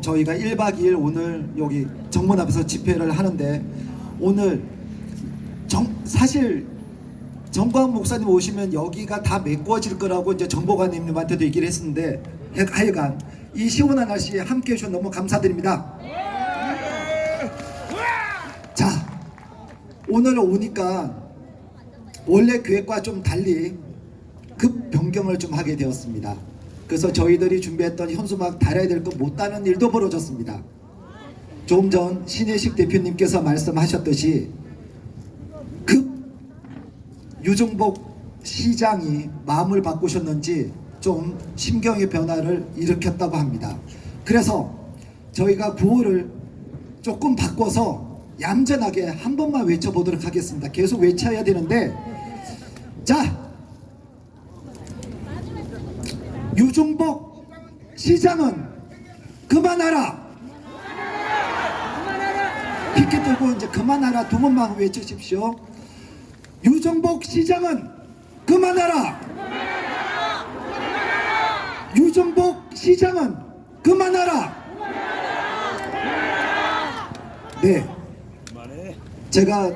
저희가 1박 2일 오늘 여기 정문 앞에서 집회를 하는데, 오늘 사실 정광 목사님 오시면 여기가 다 메꿔질 거라고 이제 정보관님한테도 얘기를 했었는데, 하여간 이 시원한 날씨에 함께 해주셔서 너무 감사드립니다. 자, 오늘 오니까 원래 계획과 좀 달리 급 변경을 좀 하게 되었습니다. 그래서 저희들이 준비했던 현수막 달아야 될 거 못 다는 일도 벌어졌습니다. 조금 전 신혜식 대표님께서 말씀하셨듯이 급 유정복 시장이 마음을 바꾸셨는지 좀 심경의 변화를 일으켰다고 합니다. 그래서 저희가 구호를 조금 바꿔서 얌전하게 한 번만 외쳐보도록 하겠습니다. 계속 외쳐야 되는데, 자, 유정복 시장은 그만하라. 피켓 들고 이제 그만하라 두 번만 외치십시오. 유정복 시장은 그만하라. 유정복 시장은 그만하라. 네, 제가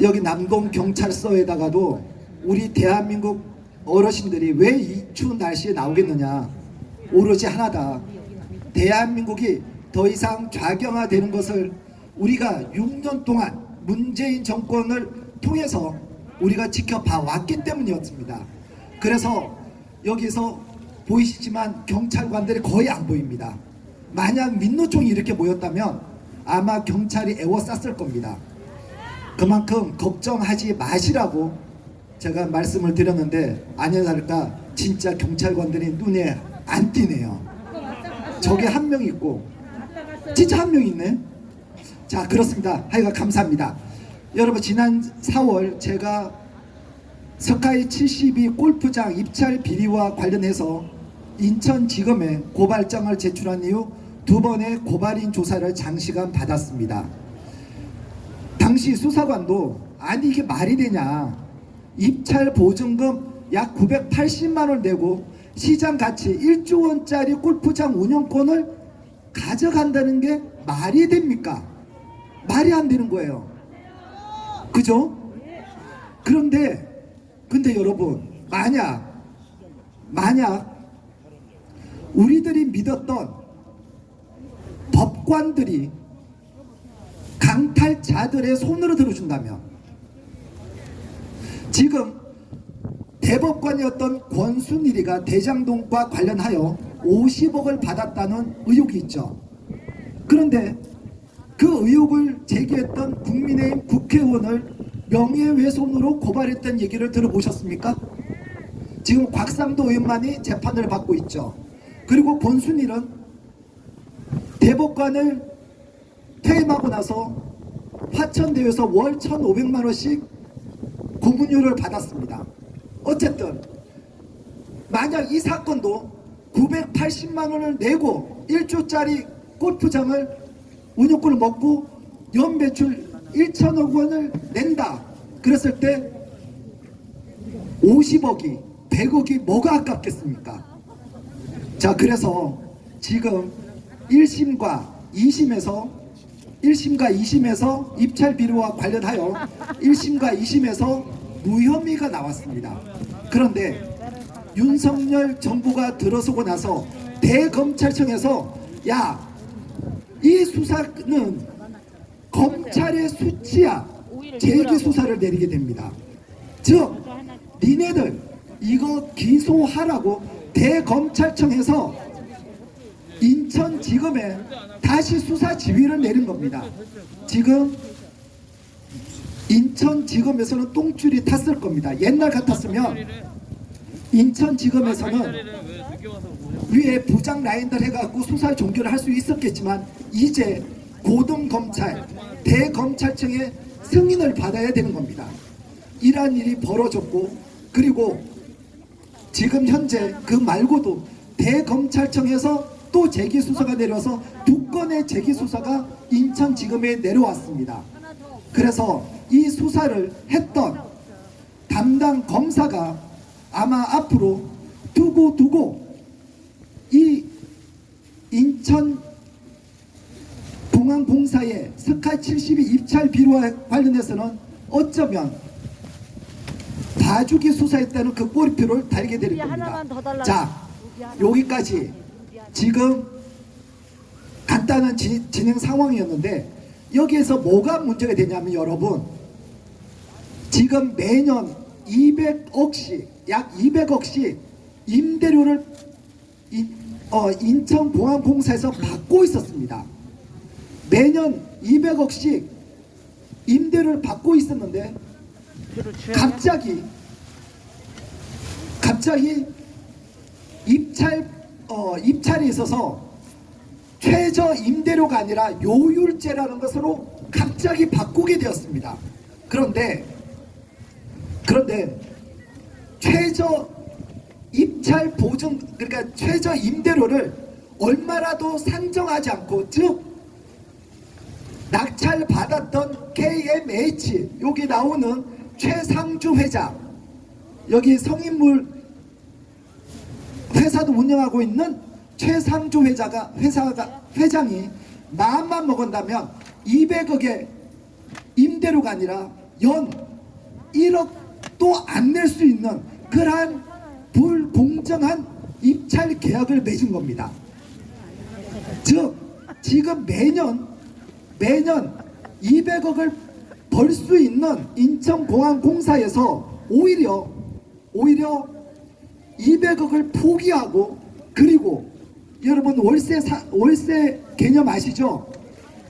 여기 남동 경찰서에다가도 우리 대한민국 어르신들이 왜 이 추운 날씨에 나오겠느냐, 오로지 하나다. 대한민국이 더 이상 좌경화되는 것을 우리가 6년 동안 문재인 정권을 통해서 우리가 지켜봐 왔기 때문이었습니다. 그래서 여기서 보이시지만 경찰관들이 거의 안 보입니다. 만약 민노총이 이렇게 모였다면 아마 경찰이 에워쌌을 겁니다. 그만큼 걱정하지 마시라고 제가 말씀을 드렸는데, 아니나 다를까 진짜 경찰관들이 눈에 안 띄네요. 저게 한 명 있고 진짜 한 명 있네. 자, 그렇습니다. 하여간 감사합니다. 여러분, 지난 4월 제가 스카이 72 골프장 입찰 비리와 관련해서 인천지검에 고발장을 제출한 이후 2번의 고발인 조사를 장시간 받았습니다. 당시 수사관도 아니 이게 말이 되냐, 입찰 보증금 약 980만원을 내고 시장 가치 1조 원짜리 골프장 운영권을 가져간다는 게 말이 됩니까? 말이 안 되는 거예요. 그죠? 근데 여러분, 만약 우리들이 믿었던 법관들이 강탈자들의 손으로 들어준다면, 지금 대법관이었던 권순일이가 대장동과 관련하여 50억을 받았다는 의혹이 있죠. 그런데 그 의혹을 제기했던 국민의힘 국회의원을 명예훼손으로 고발했던 얘기를 들어보셨습니까? 지금 곽상도 의원만이 재판을 받고 있죠. 그리고 권순일은 대법관을 퇴임하고 나서 화천대유에서 월 1,500만원씩 고문료를 받았습니다. 어쨌든 만약 이 사건도 980만원을 내고 1조짜리 골프장을 운영권을 먹고 연매출 1천억 원을 낸다 그랬을 때 50억이 100억이 뭐가 아깝겠습니까? 자, 그래서 지금 1심과 2심에서 입찰 비리와 관련하여 1심과 2심에서 무혐의가 나왔습니다. 그런데 윤석열 정부가 들어서고 나서 대검찰청에서 이 수사는 검찰의 수치야, 재기 수사를 내리게 됩니다. 즉 니네들 이거 기소하라고 대검찰청에서 인천지검에 다시 수사 지휘를 내린 겁니다. 지금 인천지검에서는 똥줄이 탔을 겁니다. 옛날 같았으면 인천지검에서는 위에 부장 라인들 해갖고 수사 종결을 할 수 있었겠지만, 이제 고등검찰, 대검찰청의 승인을 받아야 되는 겁니다. 이러한 일이 벌어졌고, 그리고 지금 현재 그 말고도 대검찰청에서 또 재기수사가 내려서 2건의 재기수사가 인천지검에 내려왔습니다. 그래서 이 수사를 했던 담당 검사가 아마 앞으로 두고 이 인천공항공사의 스카이 72 입찰 비리와 관련해서는 어쩌면 봐주기 수사했다는 그 꼬리표를 달게 될 겁니다. 자, 여기까지 지금 간단한 진행 상황이었는데, 여기에서 뭐가 문제가 되냐면, 여러분, 지금 매년 200억씩, 약 200억씩 임대료를 인천공항공사에서 받고 있었습니다. 매년 200억씩 임대료를 받고 있었는데 갑자기 입찰에 있어서 최저 임대료가 아니라 요율제라는 것으로 갑자기 바꾸게 되었습니다. 그런데 최저 입찰 보증, 그러니까 최저 임대료를 얼마라도 산정하지 않고, 즉 낙찰 받았던 KMH, 여기 나오는 최상주 회장, 여기 성인물 회사도 운영하고 있는 최상주 회장이 마음만 먹은다면 200억의 임대료가 아니라 연 1억도 안 낼 수 있는 그러한 불공정한 입찰 계약을 맺은 겁니다. 즉 지금 매년 200억을 벌 수 있는 인천공항공사에서 오히려 200억을 포기하고, 그리고 여러분 월세 개념 아시죠?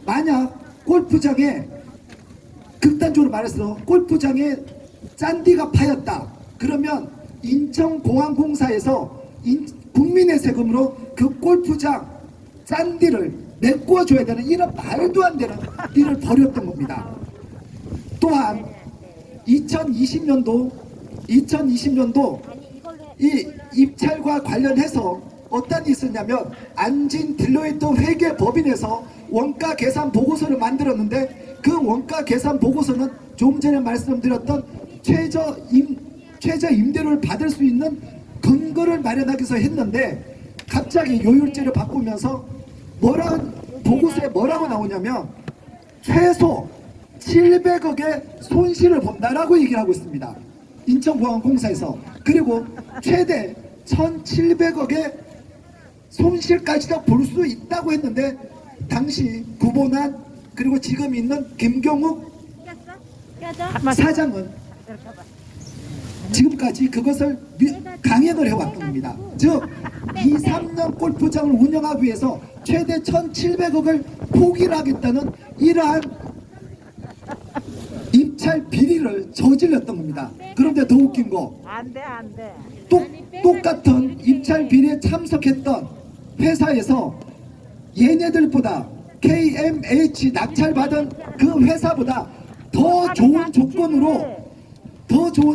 만약 골프장에, 극단적으로 말해서 골프장에 짠디가 파였다 그러면 인천공항공사에서 국민의 세금으로 그 골프장 짠디를 메꿔줘야 되는 이런 말도 안 되는 일을 벌였던 겁니다. 또한 2020년도 이 입찰과 관련해서 어떤 일이 있었냐면, 안진 딜로이트 회계법인에서 원가 계산 보고서를 만들었는데, 그 원가 계산 보고서는 좀 전에 말씀드렸던 최저 임대료를 받을 수 있는 근거를 마련하기 위해서 했는데, 갑자기 요율제를 바꾸면서 보고서에 뭐라고 나오냐면 최소 700억의 손실을 본다라고 얘기를 하고 있습니다. 인천공항공사에서. 그리고 최대 1700억의 손실까지도 볼 수 있다고 했는데, 당시 구본한, 그리고 지금 있는 김경욱 사장은 지금까지 그것을 강행을 해왔던 겁니다. 즉 2, 3년 골프장을 운영하기 위해서 최대 1700억을 포기를 하겠다는 이러한 입찰 비리를 저질렀던 겁니다. 그런데 더 웃긴 거, 안돼 똑같은 입찰 비리에 참석했던 회사에서 얘네들보다 KMH 낙찰받은 그 회사보다 더 좋은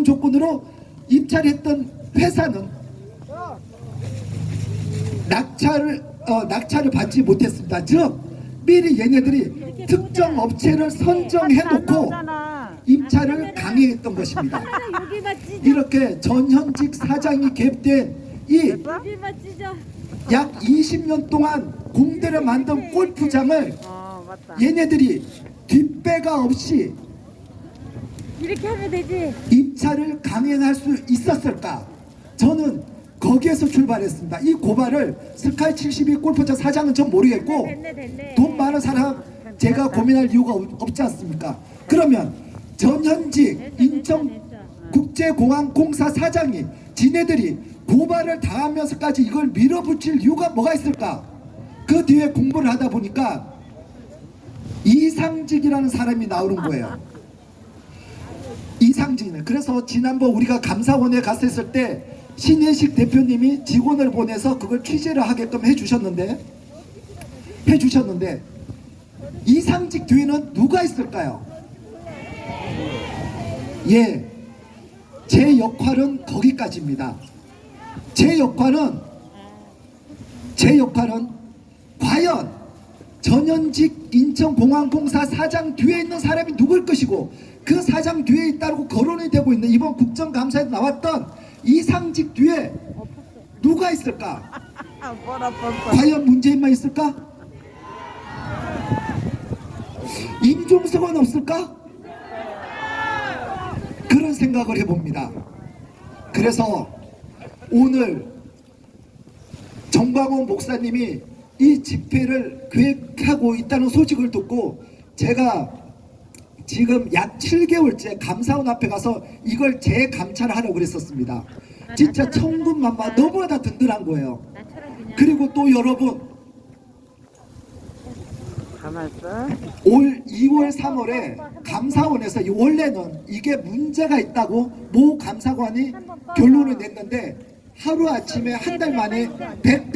조건으로 입찰했던 회사는 낙찰을 받지 못했습니다. 즉 미리 얘네들이 특정 업체를 선정해 놓고 입찰을 강행했던 것입니다. 이렇게 전현직 사장이 개입된 이 약 20년 동안 공대를 만든 골프장을 얘네들이 뒷배가 없이 이렇게 하면 되지. 입찰을 강행할 수 있었을까? 저는 거기에서 출발했습니다. 이 고발을 스카이 72 골프장 사장은 전 모르겠고, 됐네. 돈 많은 사람 제가 고민할 이유가 없지 않습니까? 그러면 전현직 인천국제공항공사 사장이 지네들이 고발을 당하면서까지 이걸 밀어붙일 이유가 뭐가 있을까? 그 뒤에 공부를 하다 보니까 이상직이라는 사람이 나오는 거예요. 이상직은. 그래서 지난번 우리가 감사원에 갔을 때 신혜식 대표님이 직원을 보내서 그걸 취재를 하게끔 해주셨는데 이상직 뒤에는 누가 있을까요? 예, 제 역할은 거기까지입니다. 제 역할은 과연 전현직 인천공항공사 사장 뒤에 있는 사람이 누굴 것이고, 그 사장 뒤에 있다고 거론이 되고 있는 이번 국정감사에 나왔던 이상직 뒤에 누가 있을까? 아, 뭐라 뻔뻔. 과연 문재인만 있을까? 임종석은 없을까? 그런 생각을 해봅니다. 그래서 오늘 정광훈 목사님이 이 집회를 계획하고 있다는 소식을 듣고 제가 지금 약 7개월째 감사원 앞에 가서 이걸 재감찰하려고 그랬었습니다. 진짜 천군만마 너무나 든든한 거예요. 나처럼 그냥 그리고 또 여러분 가만있어. 올 2월 3월에 감사원에서 원래는 이게 문제가 있다고 모 감사관이 결론을 냈는데 하루아침에 한 달 만에 108